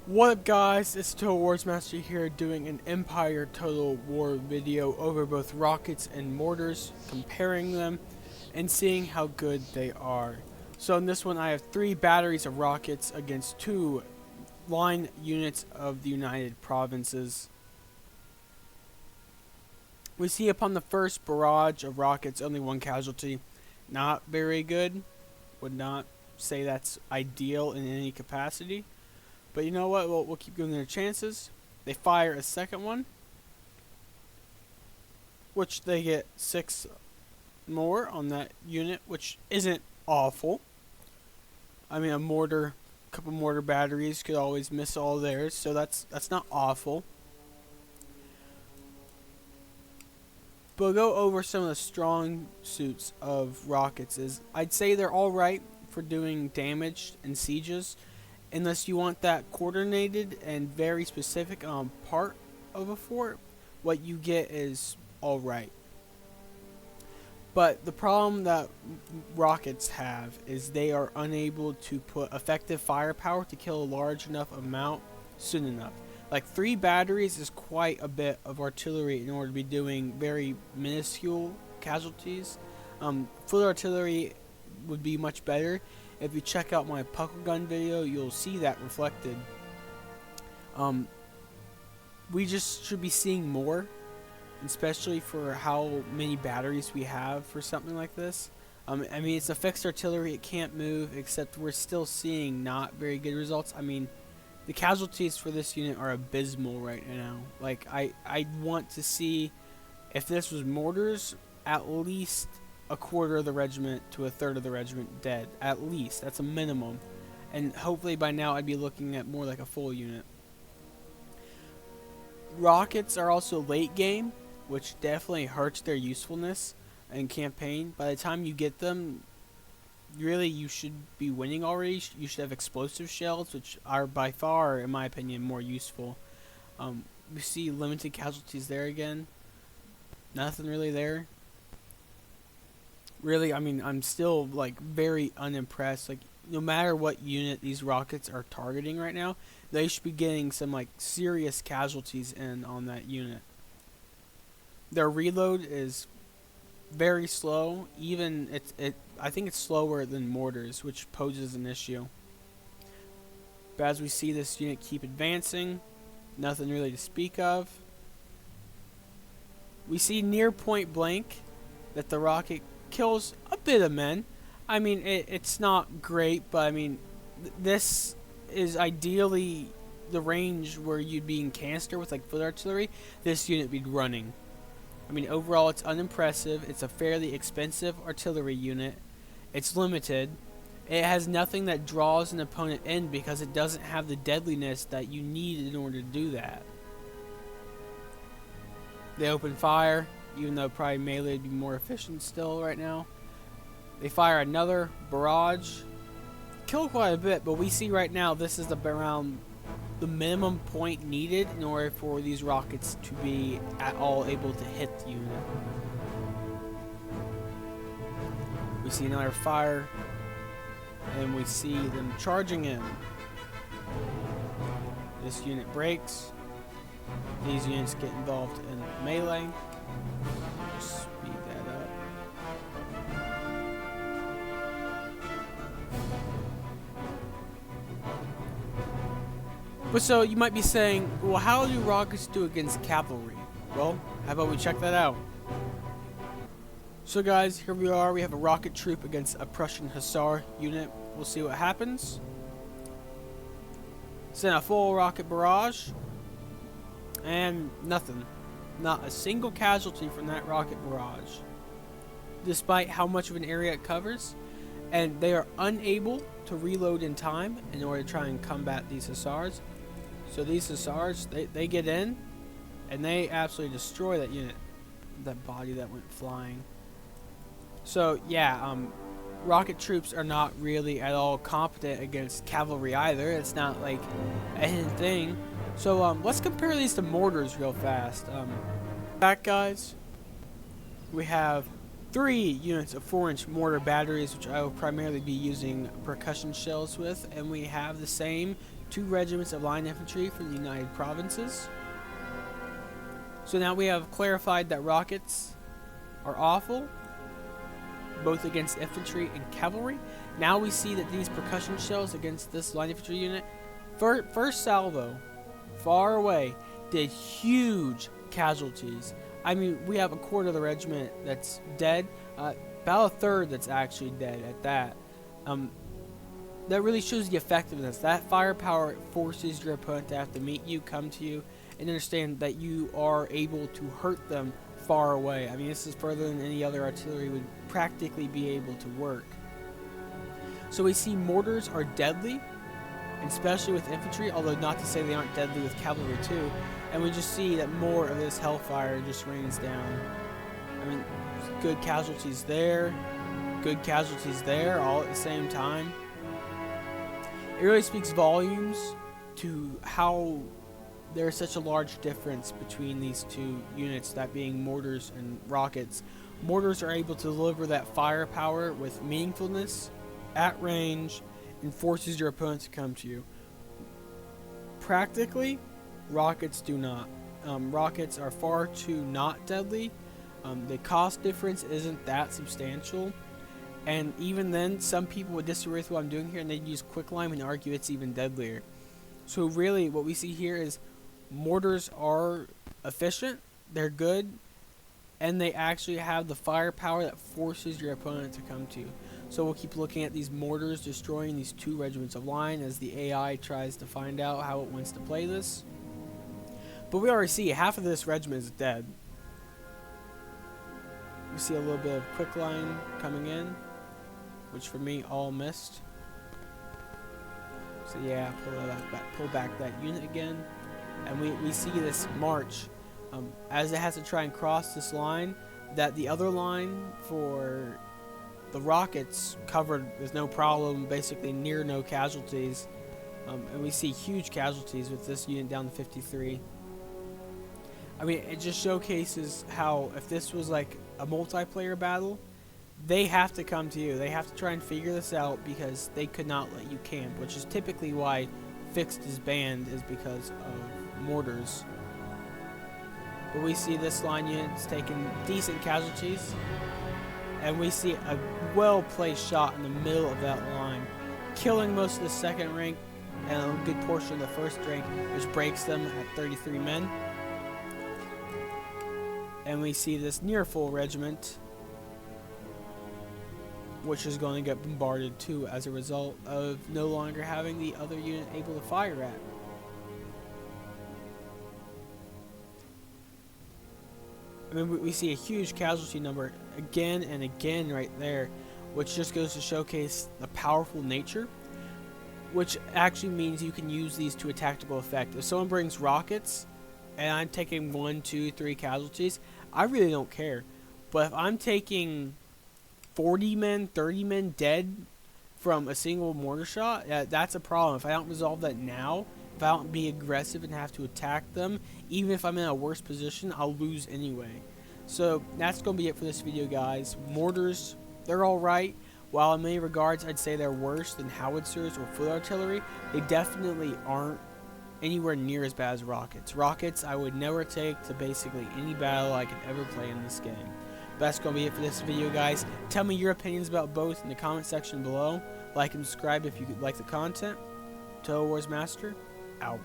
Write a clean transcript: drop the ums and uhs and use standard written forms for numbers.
What up guys, it's Total Wars Master here doing an Empire Total War video over both rockets and mortars, comparing them and seeing how good they are. So in this one I have 3 batteries of rockets against 2 line units of the United Provinces. We see upon the first barrage of rockets only 1 casualty. Not very good. Would not say that's ideal in any capacity. But you know what? We'll keep giving their chances. They fire a second one, which they get 6 more on that unit, which isn't awful. I mean, a couple mortar batteries could always miss all theirs, so that's not awful. But we'll go over some of the strong suits of rockets. I'd say they're all right for doing damage in sieges. Unless you want that coordinated and very specific part of a fort, what you get is alright. But the problem that rockets have is they are unable to put effective firepower to kill a large enough amount soon enough. Like 3 batteries is quite a bit of artillery in order to be doing very minuscule casualties. Full artillery would be much better. If you check out my puckle gun video, you'll see that reflected. We just should be seeing more, especially for how many batteries we have for something like this. I mean, it's a fixed artillery, it can't move, except we're still seeing not very good results. I mean, the casualties for this unit are abysmal right now. Like, I want to see, if this was mortars, at least a quarter of the regiment to a third of the regiment dead. At least. That's a minimum. And hopefully by now I'd be looking at more like a full unit. Rockets are also late game, which definitely hurts their usefulness in campaign. By the time you get them, really you should be winning already. You should have explosive shells, which are by far, in my opinion, more useful. We see limited casualties there again. Nothing really there. Really, I mean, I'm still like very unimpressed. Like, no matter what unit these rockets are targeting right now, they should be getting some like serious casualties in on that unit. Their reload is very slow. Even I think it's slower than mortars, which poses an issue. But as we see this unit keep advancing, nothing really to speak of. We see near point blank that the rocket kills a bit of men. I mean, it's not great, but I mean, this is ideally the range where you'd be in canister with like foot artillery. This unit would be running. I mean, overall it's unimpressive. It's a fairly expensive artillery unit. It's limited. It has nothing that draws an opponent in because it doesn't have the deadliness that you need in order to do that. They open fire, even though probably melee would be more efficient still right now. They fire another barrage. Kill quite a bit, but we see right now this is around the minimum point needed in order for these rockets to be at all able to hit the unit. We see another fire, and we see them charging in. This unit breaks. These units get involved in melee. Just speed that up. But so you might be saying, well, how do rockets do against cavalry? Well, how about we check that out? So guys, here we are. We have a rocket troop against a Prussian Hussar unit. We'll see what happens. Send a full rocket barrage. And nothing. Not a single casualty from that rocket barrage, despite how much of an area it covers. And they are unable to reload in time in order to try and combat these Hussars. So these Hussars, they get in, and they absolutely destroy that unit, that body that went flying. So yeah, rocket troops are not really at all competent against cavalry either. It's not like a hidden thing. So let's compare these to mortars real fast. Back guys, we have 3 units of 4-inch mortar batteries, which I will primarily be using percussion shells with, and we have the same 2 regiments of line infantry from the United Provinces. So now we have clarified that rockets are awful, both against infantry and cavalry. Now we see that these percussion shells against this line infantry unit, first salvo, far away, did huge casualties. I mean, we have a quarter of the regiment that's dead, about a third that's actually dead at that. That really shows the effectiveness. That firepower forces your opponent to have to meet you, come to you, and understand that you are able to hurt them far away. I mean, this is further than any other artillery would practically be able to work. So we see mortars are deadly, especially with infantry, although not to say they aren't deadly with cavalry too. And we just see that more of this hellfire just rains down. I mean, good casualties there, good casualties there, all at the same time. It really speaks volumes to how there's such a large difference between these two units, that being mortars and rockets. Mortars are able to deliver that firepower with meaningfulness, at range, and forces your opponent to come to you. Practically, rockets do not. Rockets are far too not deadly. The cost difference isn't that substantial. And even then, some people would disagree with what I'm doing here, and they'd use quicklime and argue it's even deadlier. So really, what we see here is mortars are efficient, they're good, and they actually have the firepower that forces your opponent to come to you. So we'll keep looking at these mortars destroying these 2 regiments of line as the AI tries to find out how it wants to play this. But we already see half of this regiment is dead. We see a little bit of quicklime coming in, which for me all missed. So yeah, pull back that unit again. And we see this march as it has to try and cross this line, that the other line for the rockets covered with no problem, basically near no casualties. And we see huge casualties with this unit down to 53. I mean, it just showcases how if this was like a multiplayer battle, they have to come to you. They have to try and figure this out because they could not let you camp, which is typically why fixed is banned, is because of mortars. But we see this line unit's taking decent casualties, and we see a well-placed shot in the middle of that line, killing most of the second rank and a good portion of the first rank, which breaks them at 33 men. And we see this near full regiment, which is going to get bombarded too as a result of no longer having the other unit able to fire at. I mean, we see a huge casualty number again and again right there, which just goes to showcase the powerful nature, which actually means you can use these to a tactical effect. If someone brings rockets and I'm taking 1, 2, 3 casualties, I really don't care. But if I'm taking 40 men, 30 men dead from a single mortar shot, that's a problem. If I don't resolve that now, if I don't be aggressive and have to attack them, even if I'm in a worse position, I'll lose anyway. So that's going to be it for this video, guys. Mortars, they're alright. While in many regards I'd say they're worse than howitzers or foot artillery, they definitely aren't anywhere near as bad as rockets. Rockets I would never take to basically any battle I could ever play in this game. But that's going to be it for this video, guys. Tell me your opinions about both in the comment section below. Like and subscribe if you like the content. Total Wars Master, out.